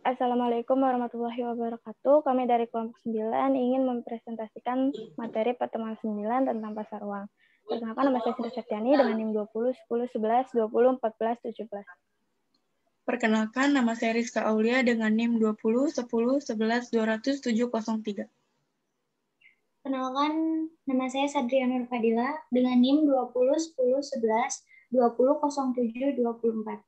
Assalamualaikum warahmatullahi wabarakatuh. Kami dari kelompok 9 ingin mempresentasikan materi pertemuan 9 tentang pasar uang. Perkenalkan, nama saya Sinta Septiani dengan NIM 20, 10, 11, 20, 14, 17. Perkenalkan, nama saya Rizka Aulia dengan NIM 20, 10, 11, 20703. Perkenalkan, nama saya Sadria Nur Fadila dengan NIM 20, 10, 11, 20, 07, 24.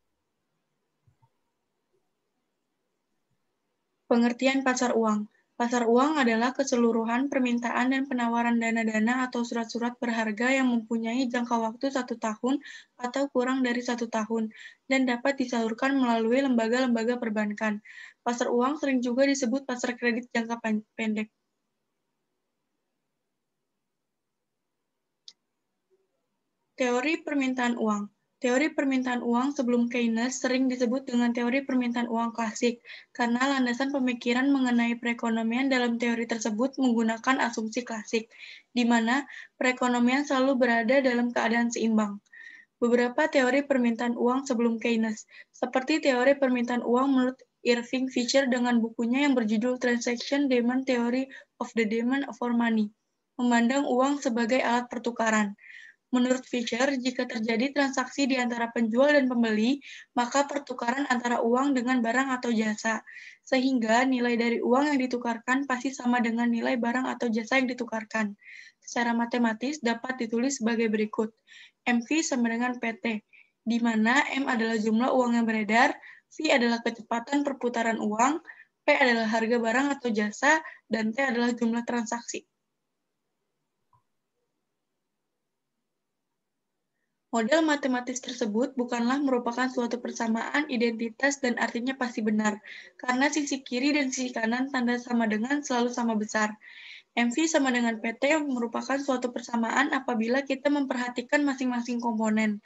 Pengertian pasar uang. Pasar uang adalah keseluruhan permintaan dan penawaran dana-dana atau surat-surat berharga yang mempunyai jangka waktu 1 tahun atau kurang dari 1 tahun dan dapat disalurkan melalui lembaga-lembaga perbankan. Pasar uang sering juga disebut pasar kredit jangka pendek. Teori permintaan uang. Teori permintaan uang sebelum Keynes sering disebut dengan teori permintaan uang klasik, karena landasan pemikiran mengenai perekonomian dalam teori tersebut menggunakan asumsi klasik, di mana perekonomian selalu berada dalam keadaan seimbang. Beberapa teori permintaan uang sebelum Keynes, seperti teori permintaan uang menurut Irving Fisher dengan bukunya yang berjudul Transaction Demand Theory of the Demand for Money, memandang uang sebagai alat pertukaran. Menurut Fisher, jika terjadi transaksi di antara penjual dan pembeli, maka pertukaran antara uang dengan barang atau jasa, sehingga nilai dari uang yang ditukarkan pasti sama dengan nilai barang atau jasa yang ditukarkan. Secara matematis dapat ditulis sebagai berikut. MV sama dengan PT, di mana M adalah jumlah uang yang beredar, V adalah kecepatan perputaran uang, P adalah harga barang atau jasa, dan T adalah jumlah transaksi. Model matematis tersebut bukanlah merupakan suatu persamaan identitas dan artinya pasti benar, karena sisi kiri dan sisi kanan tanda sama dengan selalu sama besar. MV sama dengan PT merupakan suatu persamaan apabila kita memperhatikan masing-masing komponen.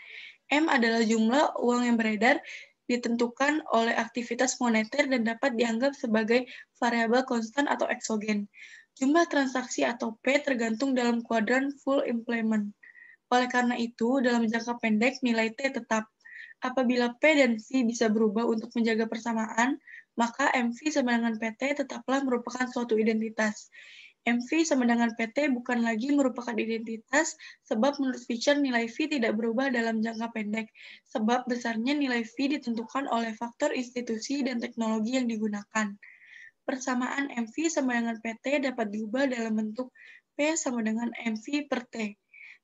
M adalah jumlah uang yang beredar, ditentukan oleh aktivitas moneter dan dapat dianggap sebagai variabel konstan atau eksogen. Jumlah transaksi atau P tergantung dalam kuadran full employment. Oleh karena itu, dalam jangka pendek nilai T tetap. Apabila P dan V bisa berubah untuk menjaga persamaan, maka MV sama dengan PT tetaplah merupakan suatu identitas. MV sama dengan PT bukan lagi merupakan identitas, sebab menurut Fisher nilai V tidak berubah dalam jangka pendek, sebab besarnya nilai V ditentukan oleh faktor institusi dan teknologi yang digunakan. Persamaan MV sama dengan PT dapat diubah dalam bentuk P sama dengan MV per T.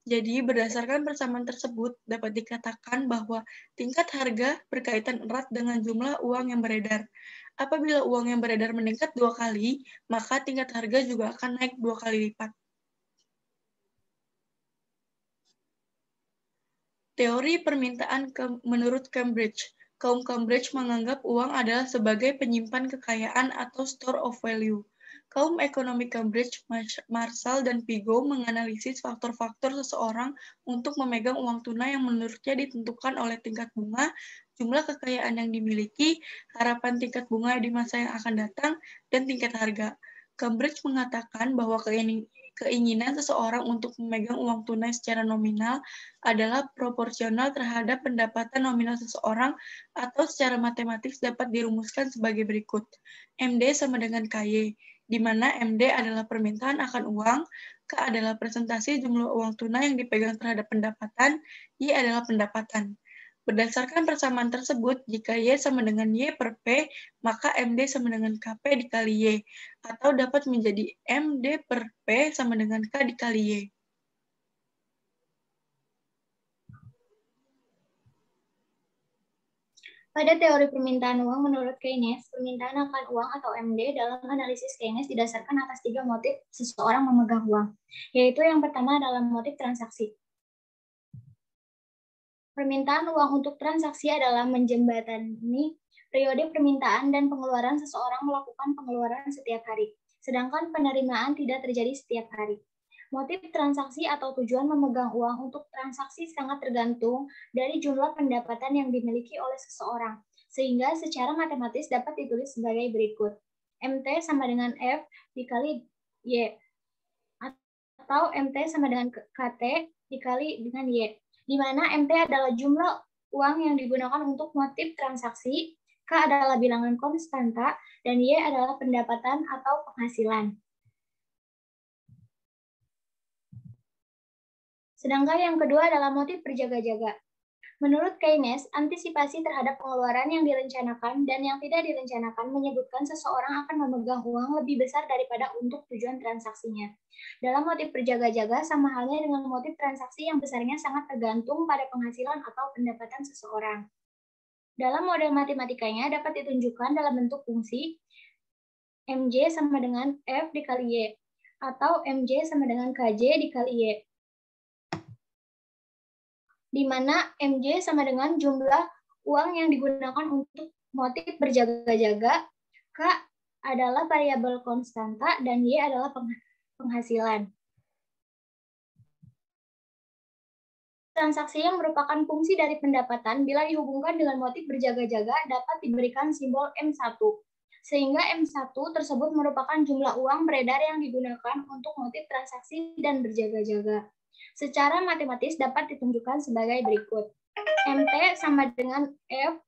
Jadi, berdasarkan persamaan tersebut, dapat dikatakan bahwa tingkat harga berkaitan erat dengan jumlah uang yang beredar. Apabila uang yang beredar meningkat 2 kali, maka tingkat harga juga akan naik 2 kali lipat. Teori permintaan menurut Cambridge. Kaum Cambridge menganggap uang adalah sebagai penyimpan kekayaan atau store of value. Kaum ekonomi Cambridge, Marshall dan Vigo menganalisis faktor-faktor seseorang untuk memegang uang tunai yang menurutnya ditentukan oleh tingkat bunga, jumlah kekayaan yang dimiliki, harapan tingkat bunga di masa yang akan datang, dan tingkat harga. Cambridge mengatakan bahwa keinginan seseorang untuk memegang uang tunai secara nominal adalah proporsional terhadap pendapatan nominal seseorang atau secara matematis dapat dirumuskan sebagai berikut. MD sama dengan KY, di mana MD adalah permintaan akan uang, K adalah presentasi jumlah uang tunai yang dipegang terhadap pendapatan, Y adalah pendapatan. Berdasarkan persamaan tersebut, jika Y sama dengan Y per P, maka MD sama dengan KP dikali Y, atau dapat menjadi MD per P sama dengan K dikali Y. Pada teori permintaan uang menurut Keynes, permintaan akan uang atau MD dalam analisis Keynes didasarkan atas 3 motif seseorang memegang uang, yaitu yang pertama adalah motif transaksi. Permintaan uang untuk transaksi adalah menjembatani periode permintaan dan pengeluaran seseorang melakukan pengeluaran setiap hari, sedangkan penerimaan tidak terjadi setiap hari. Motif transaksi atau tujuan memegang uang untuk transaksi sangat tergantung dari jumlah pendapatan yang dimiliki oleh seseorang, sehingga secara matematis dapat ditulis sebagai berikut. MT sama dengan F dikali Y, atau MT sama dengan KT dikali dengan Y, di mana MT adalah jumlah uang yang digunakan untuk motif transaksi, K adalah bilangan konstanta, dan Y adalah pendapatan atau penghasilan. Sedangkan yang kedua adalah motif berjaga-jaga. Menurut Keynes, antisipasi terhadap pengeluaran yang direncanakan dan yang tidak direncanakan menyebutkan seseorang akan memegang uang lebih besar daripada untuk tujuan transaksinya. Dalam motif berjaga-jaga, sama halnya dengan motif transaksi yang besarnya sangat tergantung pada penghasilan atau pendapatan seseorang. Dalam model matematikanya dapat ditunjukkan dalam bentuk fungsi MJ sama dengan F dikali Y, atau MJ sama dengan KJ dikali Y, di mana MJ sama dengan jumlah uang yang digunakan untuk motif berjaga-jaga, K adalah variabel konstanta, dan Y adalah penghasilan. Transaksi yang merupakan fungsi dari pendapatan bila dihubungkan dengan motif berjaga-jaga dapat diberikan simbol M1, sehingga M1 tersebut merupakan jumlah uang beredar yang digunakan untuk motif transaksi dan berjaga-jaga. Secara matematis dapat ditunjukkan sebagai berikut. MT sama dengan F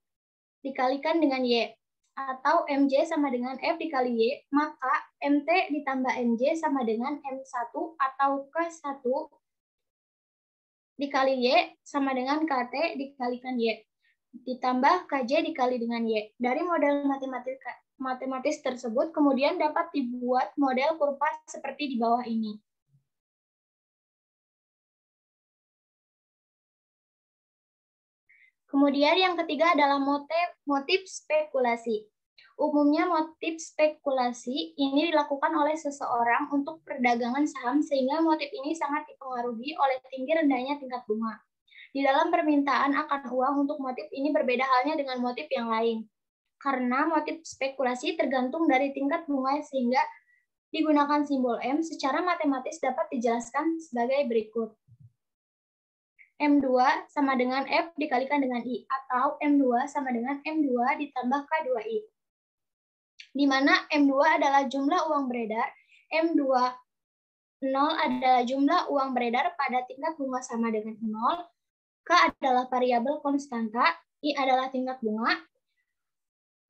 dikalikan dengan Y, atau MJ sama dengan F dikali Y, maka MT ditambah MJ sama dengan M1 atau K1 dikali Y sama dengan KT dikalikan Y, ditambah KJ dikali dengan Y. Dari model matematis tersebut, kemudian dapat dibuat model kurva seperti di bawah ini. Kemudian yang ketiga adalah motif spekulasi. Umumnya motif spekulasi ini dilakukan oleh seseorang untuk perdagangan saham sehingga motif ini sangat dipengaruhi oleh tinggi rendahnya tingkat bunga. Di dalam permintaan akan uang untuk motif ini berbeda halnya dengan motif yang lain. Karena motif spekulasi tergantung dari tingkat bunga sehingga digunakan simbol M secara matematis dapat dijelaskan sebagai berikut. M2 sama dengan F dikalikan dengan I, atau M2 sama dengan M2 ditambah K2I. Di mana M2 adalah jumlah uang beredar, M20 adalah jumlah uang beredar pada tingkat bunga sama dengan 0, K adalah variabel konstanta, I adalah tingkat bunga.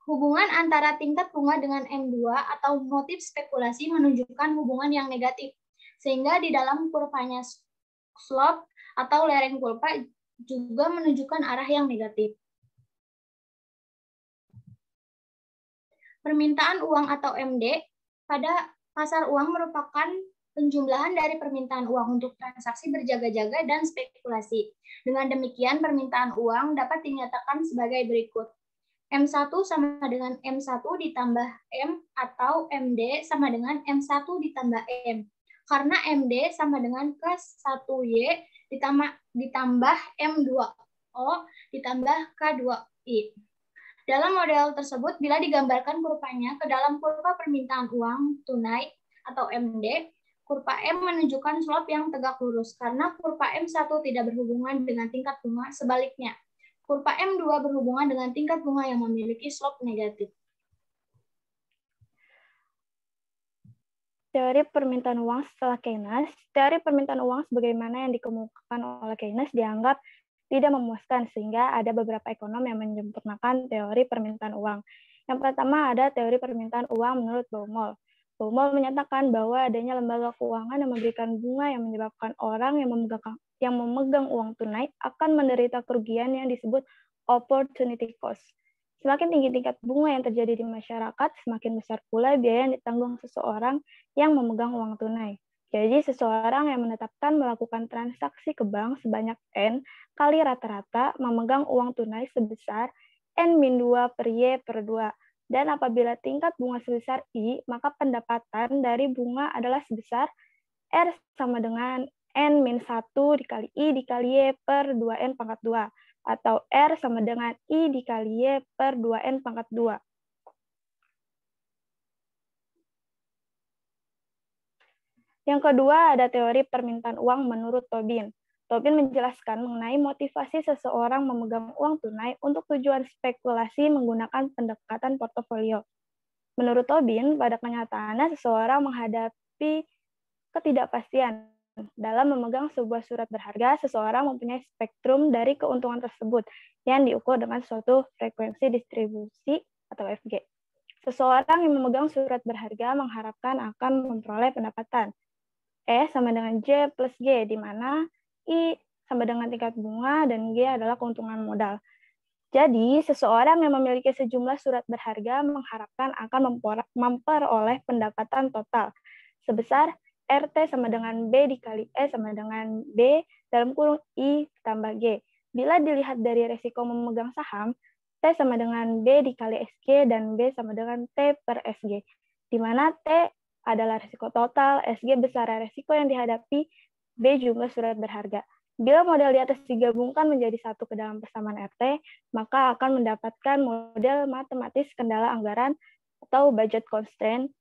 Hubungan antara tingkat bunga dengan M2 atau motif spekulasi menunjukkan hubungan yang negatif, sehingga di dalam kurvanya slope atau lereng kurva juga menunjukkan arah yang negatif. Permintaan uang atau MD pada pasar uang merupakan penjumlahan dari permintaan uang untuk transaksi berjaga-jaga dan spekulasi. Dengan demikian, permintaan uang dapat dinyatakan sebagai berikut. M1 sama dengan M1 ditambah M atau MD sama dengan M1 ditambah M. Karena MD sama dengan K1Y ditambah M2O ditambah K2I. Dalam model tersebut, bila digambarkan kurvanya ke dalam kurva permintaan uang tunai atau MD, kurva M menunjukkan slope yang tegak lurus karena kurva M1 tidak berhubungan dengan tingkat bunga, sebaliknya. Kurva M2 berhubungan dengan tingkat bunga yang memiliki slope negatif. Teori permintaan uang setelah Keynes. Teori permintaan uang sebagaimana yang dikemukakan oleh Keynes dianggap tidak memuaskan sehingga ada beberapa ekonom yang menyempurnakan teori permintaan uang. Yang pertama ada teori permintaan uang menurut Baumol. Baumol menyatakan bahwa adanya lembaga keuangan yang memberikan bunga yang menyebabkan orang yang memegang uang tunai akan menderita kerugian yang disebut opportunity cost. Semakin tinggi tingkat bunga yang terjadi di masyarakat, semakin besar pula biaya yang ditanggung seseorang yang memegang uang tunai. Jadi, seseorang yang menetapkan melakukan transaksi ke bank sebanyak N kali rata-rata memegang uang tunai sebesar N-2 per Y per 2. Dan apabila tingkat bunga sebesar I, maka pendapatan dari bunga adalah sebesar R sama dengan N-1 dikali I dikali Y per 2N pangkat 2. Atau R sama dengan I dikali Y per 2N pangkat 2. Yang kedua ada teori permintaan uang menurut Tobin. Tobin menjelaskan mengenai motivasi seseorang memegang uang tunai untuk tujuan spekulasi menggunakan pendekatan portofolio. Menurut Tobin, pada kenyataannya seseorang menghadapi ketidakpastian Dalam memegang sebuah surat berharga, seseorang mempunyai spektrum dari keuntungan tersebut yang diukur dengan suatu frekuensi distribusi atau FG. Seseorang yang memegang surat berharga mengharapkan akan memperoleh pendapatan E sama dengan J plus G, di mana I sama dengan tingkat bunga dan G adalah keuntungan modal. Jadi, seseorang yang memiliki sejumlah surat berharga mengharapkan akan memperoleh pendapatan total sebesar RT sama dengan B dikali E sama dengan B dalam kurung I tambah G. Bila dilihat dari resiko memegang saham, T sama dengan B dikali SG dan B sama dengan T per SG, di mana T adalah resiko total, SG besar resiko yang dihadapi, B jumlah surat berharga. Bila model di atas digabungkan menjadi satu ke dalam persamaan RT, maka akan mendapatkan model matematis kendala anggaran atau budget constraint.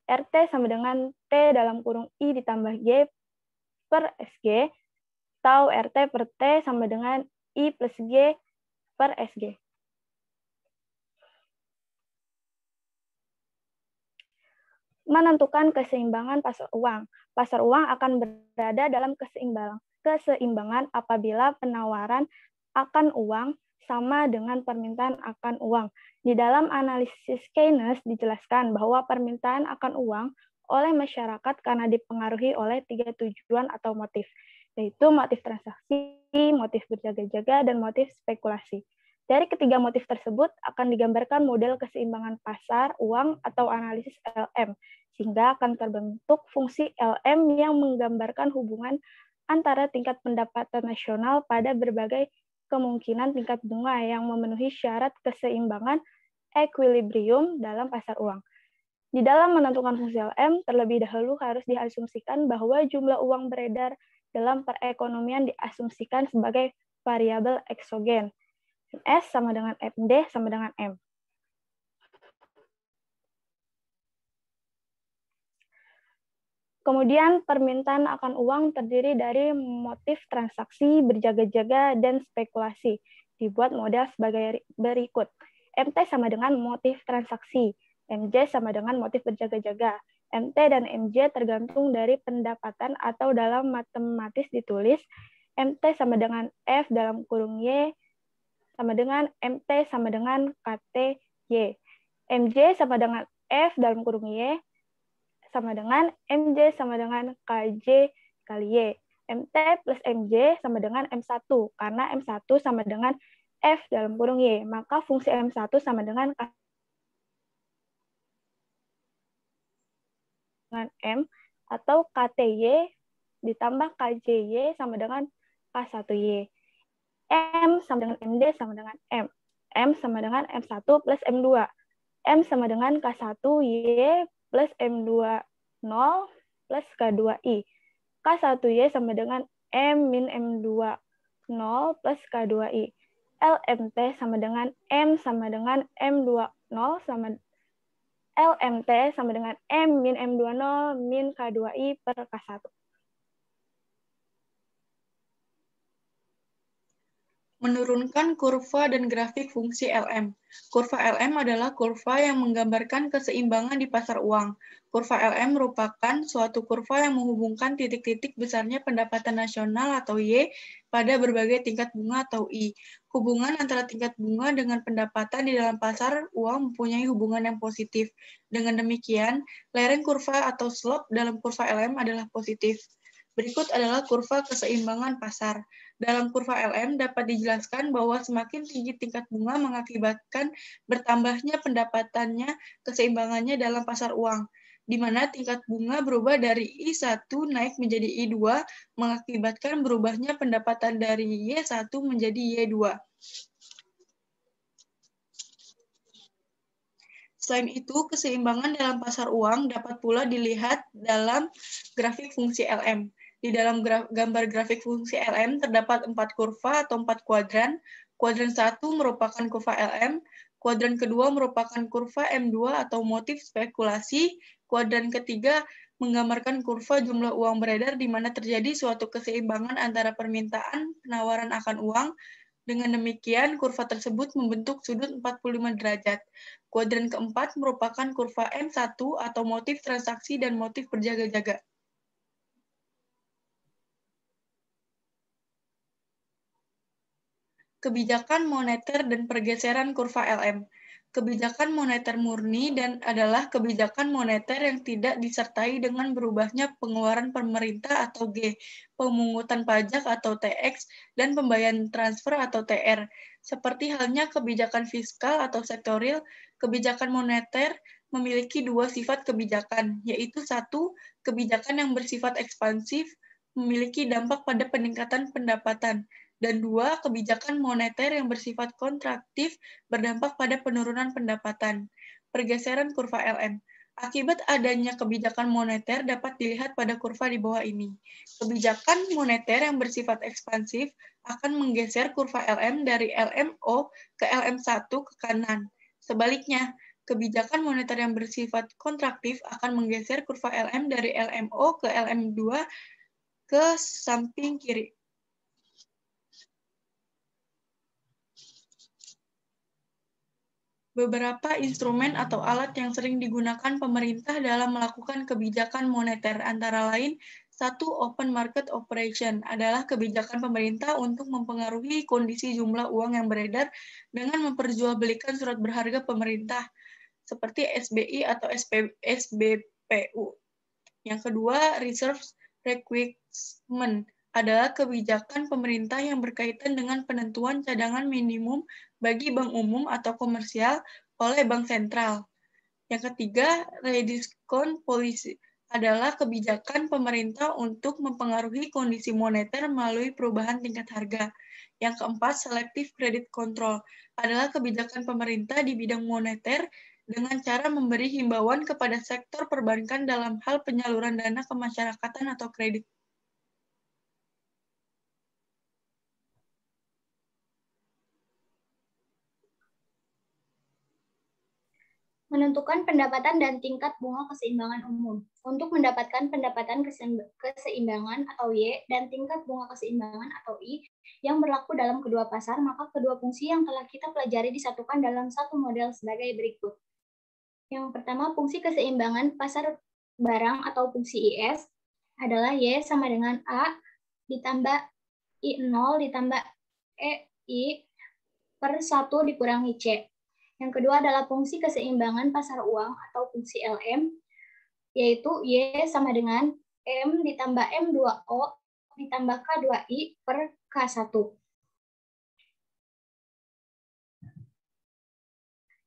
RT sama dengan T dalam kurung I ditambah G per SG, atau RT per T sama dengan I plus G per SG. Menentukan keseimbangan pasar uang. Pasar uang akan berada dalam keseimbangan apabila penawaran akan uang sama dengan permintaan akan uang. Di dalam analisis Keynes dijelaskan bahwa permintaan akan uang oleh masyarakat karena dipengaruhi oleh 3 tujuan atau motif, yaitu motif transaksi, motif berjaga-jaga, dan motif spekulasi. Dari ketiga motif tersebut akan digambarkan model keseimbangan pasar uang atau analisis LM, sehingga akan terbentuk fungsi LM yang menggambarkan hubungan antara tingkat pendapatan nasional pada berbagai kemungkinan tingkat bunga yang memenuhi syarat keseimbangan equilibrium dalam pasar uang. Di dalam menentukan fungsi LM, terlebih dahulu harus diasumsikan bahwa jumlah uang beredar dalam perekonomian diasumsikan sebagai variabel eksogen. S sama dengan MD sama dengan M. Kemudian permintaan akan uang terdiri dari motif transaksi, berjaga-jaga, dan spekulasi. Dibuat model sebagai berikut. MT sama dengan motif transaksi, MJ sama dengan motif berjaga-jaga. MT dan MJ tergantung dari pendapatan atau dalam matematis ditulis MT sama dengan F dalam kurung Y sama dengan MT sama dengan KT Y. MJ sama dengan F dalam kurung Y sama dengan MJ sama dengan KJ kali Y. MT plus MJ sama dengan M1, karena M1 sama dengan F dalam kurung Y, maka fungsi M1 sama dengan M, atau KTY ditambah KJY sama dengan K1Y. M sama dengan MD sama dengan M. M sama dengan M1 plus M2. M sama dengan K1Y plus M2 0 plus K2I. K1Y sama dengan M min M2 0 plus K2I. LMT sama dengan M sama dengan M2 0 sama LMT sama dengan M min M2 0 min K2I per K1. Menurunkan kurva dan grafik fungsi LM. Kurva LM adalah kurva yang menggambarkan keseimbangan di pasar uang. Kurva LM merupakan suatu kurva yang menghubungkan titik-titik besarnya pendapatan nasional atau Y pada berbagai tingkat bunga atau I. Hubungan antara tingkat bunga dengan pendapatan di dalam pasar uang mempunyai hubungan yang positif. Dengan demikian, lereng kurva atau slope dalam kurva LM adalah positif. Berikut adalah kurva keseimbangan pasar. Dalam kurva LM dapat dijelaskan bahwa semakin tinggi tingkat bunga mengakibatkan bertambahnya pendapatannya keseimbangannya dalam pasar uang, di mana tingkat bunga berubah dari I1 naik menjadi I2, mengakibatkan berubahnya pendapatan dari Y1 menjadi Y2. Selain itu, keseimbangan dalam pasar uang dapat pula dilihat dalam grafik fungsi LM. Di dalam gambar grafik fungsi LM terdapat 4 kurva atau 4 kuadran. Kuadran 1 merupakan kurva LM, kuadran kedua merupakan kurva M2 atau motif spekulasi, kuadran ketiga menggambarkan kurva jumlah uang beredar di mana terjadi suatu keseimbangan antara permintaan penawaran akan uang. Dengan demikian, kurva tersebut membentuk sudut 45 derajat. Kuadran keempat merupakan kurva M1 atau motif transaksi dan motif berjaga-jaga. Kebijakan moneter dan pergeseran kurva LM. Kebijakan moneter murni adalah kebijakan moneter yang tidak disertai dengan berubahnya pengeluaran pemerintah atau G, pemungutan pajak atau TX, dan pembayaran transfer atau TR. Seperti halnya kebijakan fiskal atau sektorial, kebijakan moneter memiliki dua sifat kebijakan, yaitu satu, kebijakan yang bersifat ekspansif, memiliki dampak pada peningkatan pendapatan, dan dua, kebijakan moneter yang bersifat kontraktif berdampak pada penurunan pendapatan. Pergeseran kurva LM. Akibat adanya kebijakan moneter dapat dilihat pada kurva di bawah ini. Kebijakan moneter yang bersifat ekspansif akan menggeser kurva LM dari LMO ke LM1 ke kanan. Sebaliknya, kebijakan moneter yang bersifat kontraktif akan menggeser kurva LM dari LMO ke LM2 ke samping kiri. Beberapa instrumen atau alat yang sering digunakan pemerintah dalam melakukan kebijakan moneter antara lain, satu, open market operation adalah kebijakan pemerintah untuk mempengaruhi kondisi jumlah uang yang beredar dengan memperjualbelikan surat berharga pemerintah seperti SBI atau SBPU. Yang kedua, reserve requirement adalah kebijakan pemerintah yang berkaitan dengan penentuan cadangan minimum bagi bank umum atau komersial oleh bank sentral. Yang ketiga, rediscount policy adalah kebijakan pemerintah untuk mempengaruhi kondisi moneter melalui perubahan tingkat harga. Yang keempat, selective credit control adalah kebijakan pemerintah di bidang moneter dengan cara memberi himbauan kepada sektor perbankan dalam hal penyaluran dana kemasyarakatan atau kredit. Menentukan pendapatan dan tingkat bunga keseimbangan umum. Untuk mendapatkan pendapatan keseimbangan atau Y dan tingkat bunga keseimbangan atau I yang berlaku dalam kedua pasar, maka kedua fungsi yang telah kita pelajari disatukan dalam satu model sebagai berikut. Yang pertama, fungsi keseimbangan pasar barang atau fungsi IS adalah Y sama dengan A ditambah I0 ditambah EI per 1 dikurangi C. Yang kedua adalah fungsi keseimbangan pasar uang atau fungsi LM, yaitu Y sama dengan M ditambah M2O ditambah K2I per K1.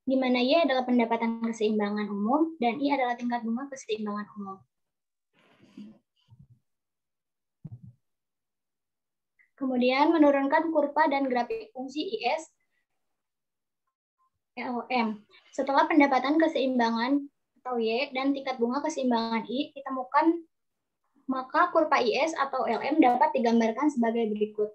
Di mana Y adalah pendapatan keseimbangan umum dan I adalah tingkat bunga keseimbangan umum. Kemudian menurunkan kurva dan grafik fungsi IS LM. Setelah pendapatan keseimbangan atau Y dan tingkat bunga keseimbangan I ditemukan, maka kurva IS atau LM dapat digambarkan sebagai berikut.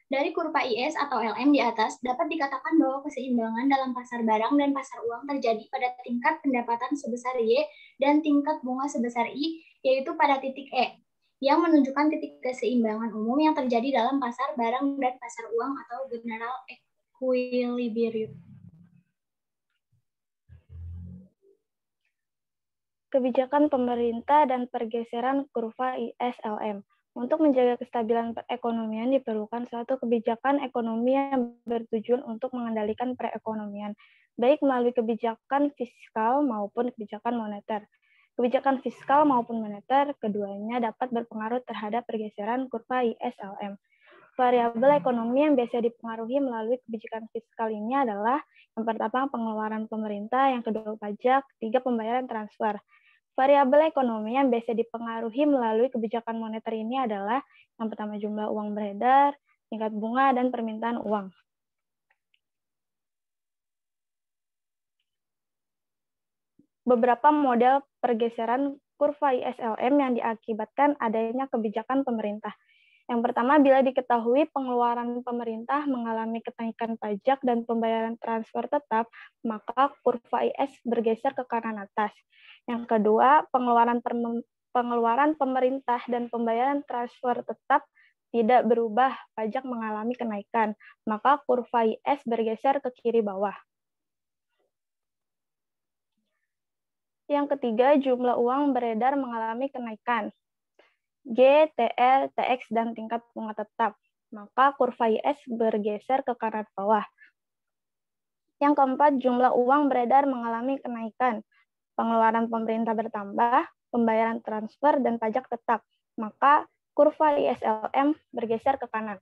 Dari kurva IS atau LM di atas, dapat dikatakan bahwa keseimbangan dalam pasar barang dan pasar uang terjadi pada tingkat pendapatan sebesar Y dan tingkat bunga sebesar I, yaitu pada titik E, yang menunjukkan titik keseimbangan umum yang terjadi dalam pasar barang dan pasar uang atau general equilibrium. Kebijakan pemerintah dan pergeseran kurva IS-LM. Untuk menjaga kestabilan perekonomian diperlukan suatu kebijakan ekonomi yang bertujuan untuk mengendalikan perekonomian, baik melalui kebijakan fiskal maupun kebijakan moneter. Kebijakan fiskal maupun moneter, keduanya dapat berpengaruh terhadap pergeseran kurva IS-LM. Variabel ekonomi yang biasa dipengaruhi melalui kebijakan fiskal ini adalah yang pertama pengeluaran pemerintah, yang kedua pajak, tiga pembayaran transfer. Variabel ekonomi yang biasa dipengaruhi melalui kebijakan moneter ini adalah yang pertama jumlah uang beredar, tingkat bunga, dan permintaan uang. Beberapa model pergeseran kurva IS-LM yang diakibatkan adanya kebijakan pemerintah. Yang pertama, bila diketahui pengeluaran pemerintah mengalami kenaikan pajak dan pembayaran transfer tetap, maka kurva IS bergeser ke kanan atas. Yang kedua, pengeluaran pemerintah dan pembayaran transfer tetap tidak berubah, pajak mengalami kenaikan, maka kurva IS bergeser ke kiri bawah. Yang ketiga, jumlah uang beredar mengalami kenaikan. G, TR, TX, dan tingkat bunga tetap. Maka kurva IS bergeser ke kanan bawah. Yang keempat, jumlah uang beredar mengalami kenaikan. Pengeluaran pemerintah bertambah, pembayaran transfer, dan pajak tetap. Maka kurva ISLM bergeser ke kanan.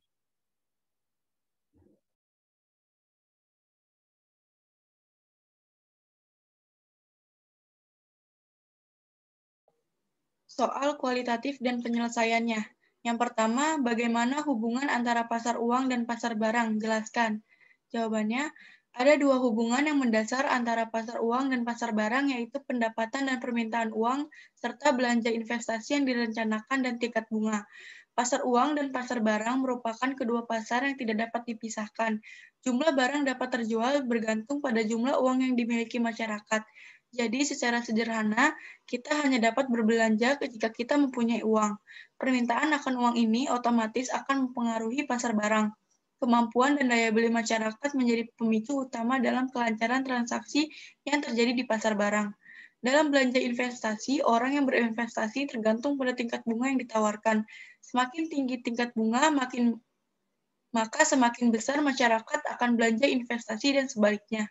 Soal kualitatif dan penyelesaiannya. Yang pertama, bagaimana hubungan antara pasar uang dan pasar barang? Jelaskan. Jawabannya, ada dua hubungan yang mendasar antara pasar uang dan pasar barang, yaitu pendapatan dan permintaan uang, serta belanja investasi yang direncanakan dan tingkat bunga. Pasar uang dan pasar barang merupakan kedua pasar yang tidak dapat dipisahkan. Jumlah barang dapat terjual bergantung pada jumlah uang yang dimiliki masyarakat. Jadi, secara sederhana, kita hanya dapat berbelanja jika kita mempunyai uang. Permintaan akan uang ini otomatis akan mempengaruhi pasar barang. Kemampuan dan daya beli masyarakat menjadi pemicu utama dalam kelancaran transaksi yang terjadi di pasar barang. Dalam belanja investasi, orang yang berinvestasi tergantung pada tingkat bunga yang ditawarkan. Semakin tinggi tingkat bunga, maka semakin besar masyarakat akan belanja investasi dan sebaliknya.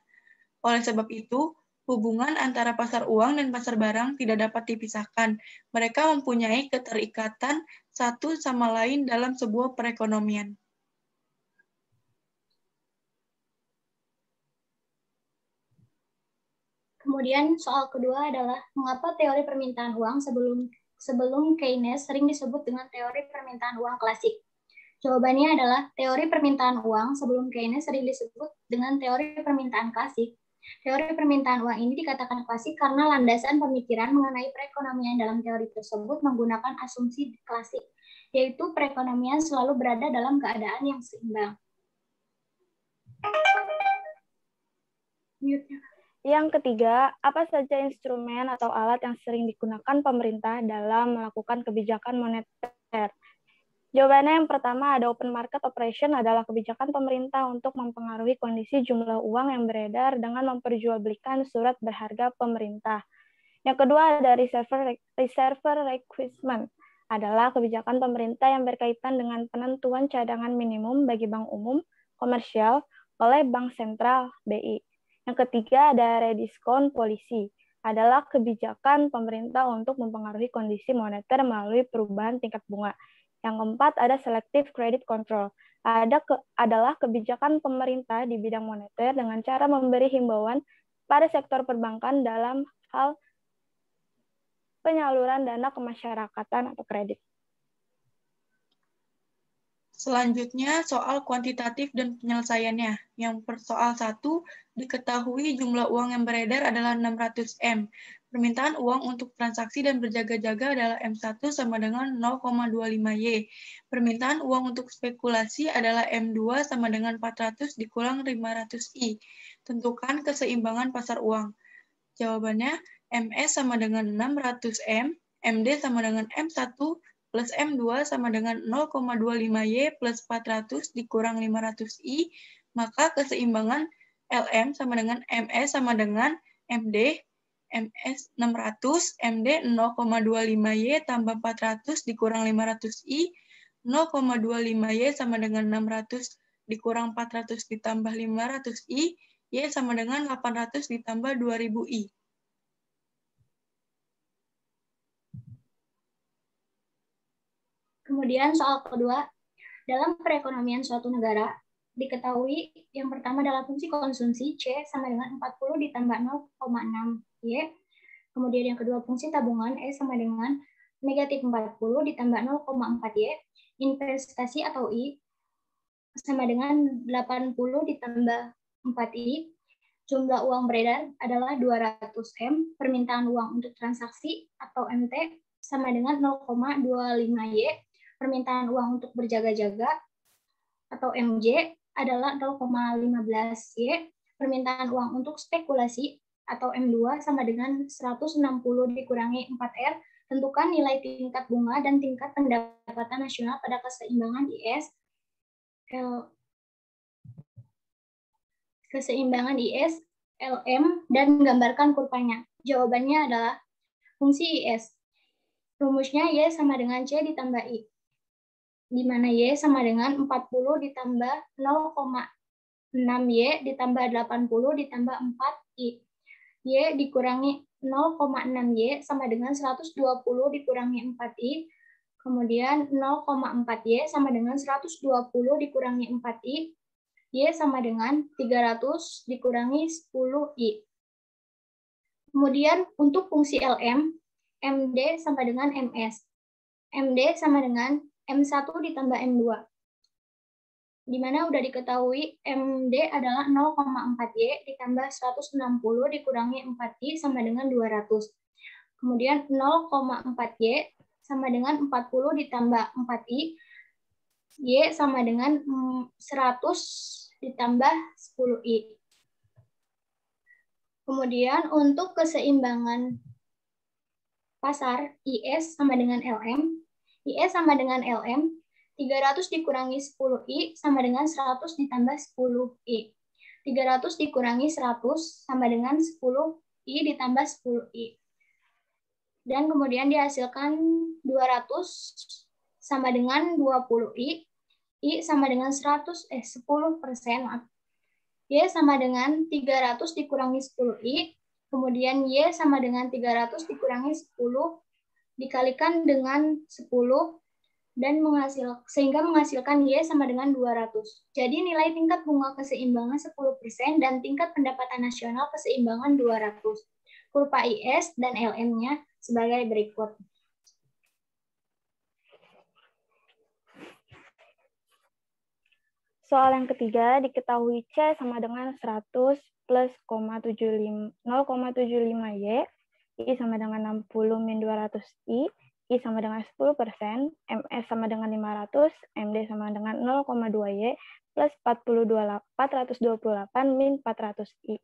Oleh sebab itu, hubungan antara pasar uang dan pasar barang tidak dapat dipisahkan. Mereka mempunyai keterikatan satu sama lain dalam sebuah perekonomian. Kemudian soal kedua adalah mengapa teori permintaan uang sebelum Keynes sering disebut dengan teori permintaan uang klasik. Jawabannya adalah teori permintaan uang sebelum Keynes sering disebut dengan teori permintaan klasik. Teori permintaan uang ini dikatakan klasik karena landasan pemikiran mengenai perekonomian dalam teori tersebut menggunakan asumsi klasik, yaitu perekonomian selalu berada dalam keadaan yang seimbang. Yang ketiga, apa saja instrumen atau alat yang sering digunakan pemerintah dalam melakukan kebijakan moneter? Jawabannya yang pertama ada open market operation adalah kebijakan pemerintah untuk mempengaruhi kondisi jumlah uang yang beredar dengan memperjualbelikan surat berharga pemerintah. Yang kedua ada reserve requirement adalah kebijakan pemerintah yang berkaitan dengan penentuan cadangan minimum bagi bank umum komersial oleh Bank Sentral BI. Yang ketiga ada rediskon polisi adalah kebijakan pemerintah untuk mempengaruhi kondisi moneter melalui perubahan tingkat bunga. Yang keempat ada selective credit control. Adalah kebijakan pemerintah di bidang moneter dengan cara memberi himbauan pada sektor perbankan dalam hal penyaluran dana kemasyarakatan atau kredit. Selanjutnya, soal kuantitatif dan penyelesaiannya. Yang soal 1, diketahui jumlah uang yang beredar adalah 600 M. Permintaan uang untuk transaksi dan berjaga-jaga adalah M1 sama dengan 0,25 Y. Permintaan uang untuk spekulasi adalah M2 sama dengan 400 dikurang 500 I. Tentukan keseimbangan pasar uang. Jawabannya, MS sama dengan 600 M, MD sama dengan M1, plus M2 sama dengan 0,25Y plus 400 dikurang 500I, maka keseimbangan LM sama dengan MS sama dengan MD, MS 600, MD 0,25Y tambah 400 dikurang 500I, 0,25Y sama dengan 600 dikurang 400 ditambah 500I, Y sama dengan 800 ditambah 2000I. Kemudian soal kedua, dalam perekonomian suatu negara, diketahui yang pertama adalah fungsi konsumsi C sama dengan 40 ditambah 0,6 Y. Kemudian yang kedua fungsi tabungan E sama dengan negatif 40 ditambah 0,4 Y. Investasi atau I sama dengan 80 ditambah 4I. Jumlah uang beredar adalah 200 M. Permintaan uang untuk transaksi atau MT sama dengan 0,25 Y. Permintaan uang untuk berjaga-jaga atau MJ adalah 0,15 Y. Permintaan uang untuk spekulasi atau M2 sama dengan 160 dikurangi 4R. Tentukan nilai tingkat bunga dan tingkat pendapatan nasional pada keseimbangan IS. Keseimbangan IS, LM, dan gambarkan kurvanya. Jawabannya adalah fungsi IS. Rumusnya Y sama dengan C ditambah I. Di mana Y sama dengan 40 ditambah 0,6Y ditambah 80 ditambah 4I. Y dikurangi 0,6Y sama dengan 120 dikurangi 4I. Kemudian 0,4Y sama dengan 120 dikurangi 4I. Y sama dengan 300 dikurangi 10I. Kemudian untuk fungsi LM, MD sama dengan MS. MD sama dengan M1 ditambah M2. Di mana udah diketahui MD adalah 0,4Y ditambah 160 dikurangi 4I sama dengan 200. Kemudian 0,4Y sama dengan 40 ditambah 4I. Y sama dengan 100 ditambah 10I. Kemudian untuk keseimbangan pasar IS sama dengan LM. IS sama dengan LM, 300 dikurangi 10I sama dengan 100 ditambah 10I. 300 dikurangi 100 sama dengan 10I ditambah 10I. Dan kemudian dihasilkan 200 sama dengan 20I. I sama dengan 10%. Y sama dengan 300 dikurangi 10I. Kemudian Y sama dengan 300 dikurangi 10 dikalikan dengan 10 dan sehingga menghasilkan Y sama dengan 200. Jadi nilai tingkat bunga keseimbangan 10% dan tingkat pendapatan nasional keseimbangan 200. Kurva IS dan LM-nya sebagai berikut. Soal yang ketiga, diketahui C sama dengan 100 plus 0,75Y, I sama dengan 60 min 200I, I sama dengan 10%, MS sama dengan 500, MD sama dengan 0,2Y, plus 428 min 400I.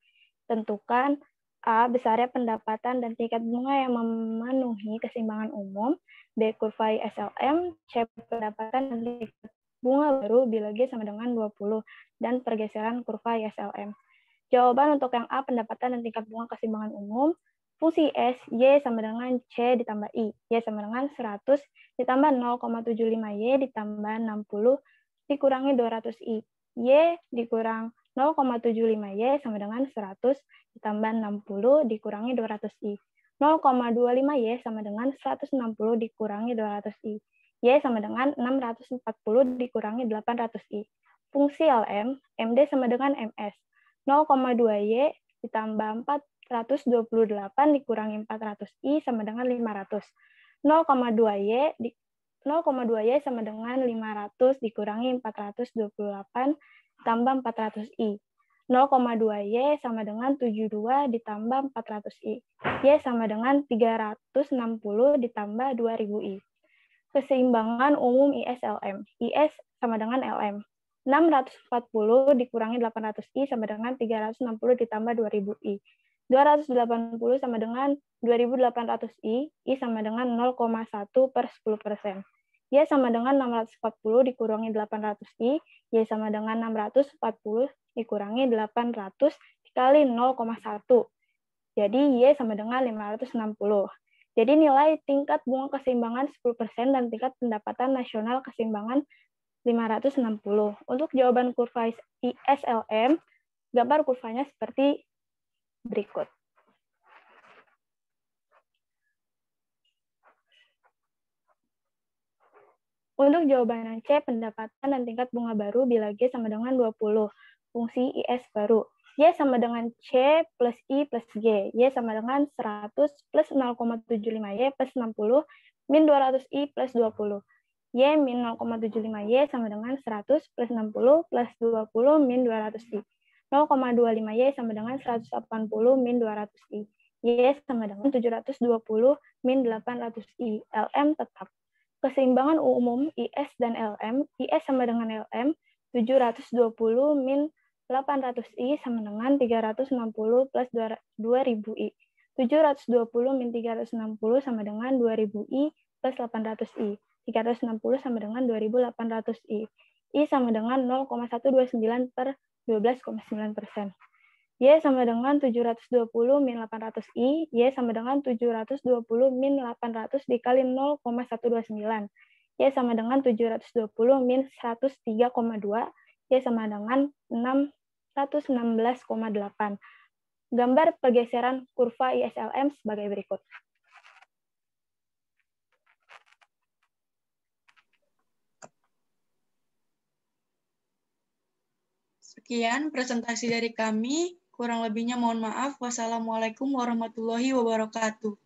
Tentukan A, besarnya pendapatan dan tingkat bunga yang memenuhi keseimbangan umum, B, kurva ISLM, C, pendapatan dan tingkat bunga baru bila G sama dengan 20, dan pergeseran kurva ISLM. Jawaban untuk yang A, pendapatan dan tingkat bunga keseimbangan umum, fungsi S, Y sama dengan C ditambah I. Y sama dengan 100 ditambah 0,75Y ditambah 60 dikurangi 200I. Y dikurang 0,75Y sama dengan 100 ditambah 60 dikurangi 200I. 0,25Y sama dengan 160 dikurangi 200I. Y sama dengan 640 dikurangi 800I. Fungsi LM, MD sama dengan MS. 0,2Y ditambah 428 dikurangi 400I sama dengan 500. 0,2Y sama dengan 500 dikurangi 428 tambah 400I. 0,2Y sama dengan 72 ditambah 400I. Y sama dengan 360 ditambah 2000I. Keseimbangan umum IS-LM. IS sama dengan LM. 640 dikurangi 800I sama dengan 360 ditambah 2000I. 280 sama dengan 2800I. I sama dengan 0,1 per 10%. Y sama dengan 640 dikurangi 800I. Y sama dengan 640 dikurangi 800 dikali 0,1. Jadi Y sama dengan 560. Jadi nilai tingkat bunga keseimbangan 10% dan tingkat pendapatan nasional keseimbangan 560. Untuk jawaban kurva ISLM, gambar kurvanya seperti berikut. Untuk jawaban yang C, pendapatan dan tingkat bunga baru bila G sama dengan 20. Fungsi IS baru. Y sama dengan C plus I plus G. Y sama dengan 100 plus 0,75Y plus 60 min 200I plus 20. Y min 0,75Y sama dengan 100 plus 60 plus 20 min 200I. 0,25Y sama dengan 180 min 200I. Y sama dengan 720 min 800I. LM tetap. Keseimbangan umum IS dan LM. IS sama dengan LM. 720 min 800I sama dengan 360 plus 2000I. 720 min 360 sama dengan 2000I plus 800I. 360 sama dengan 2800I. I sama dengan 0,129 per 12,9%. Y sama dengan 720 min 800I, Y sama dengan 720 min 800 dikali 0,129. Y sama dengan 720 min 103,2, Y sama dengan 116,8. Gambar pergeseran kurva ISLM sebagai berikut. Sekian presentasi dari kami. Kurang lebihnya mohon maaf. Wassalamualaikum warahmatullahi wabarakatuh.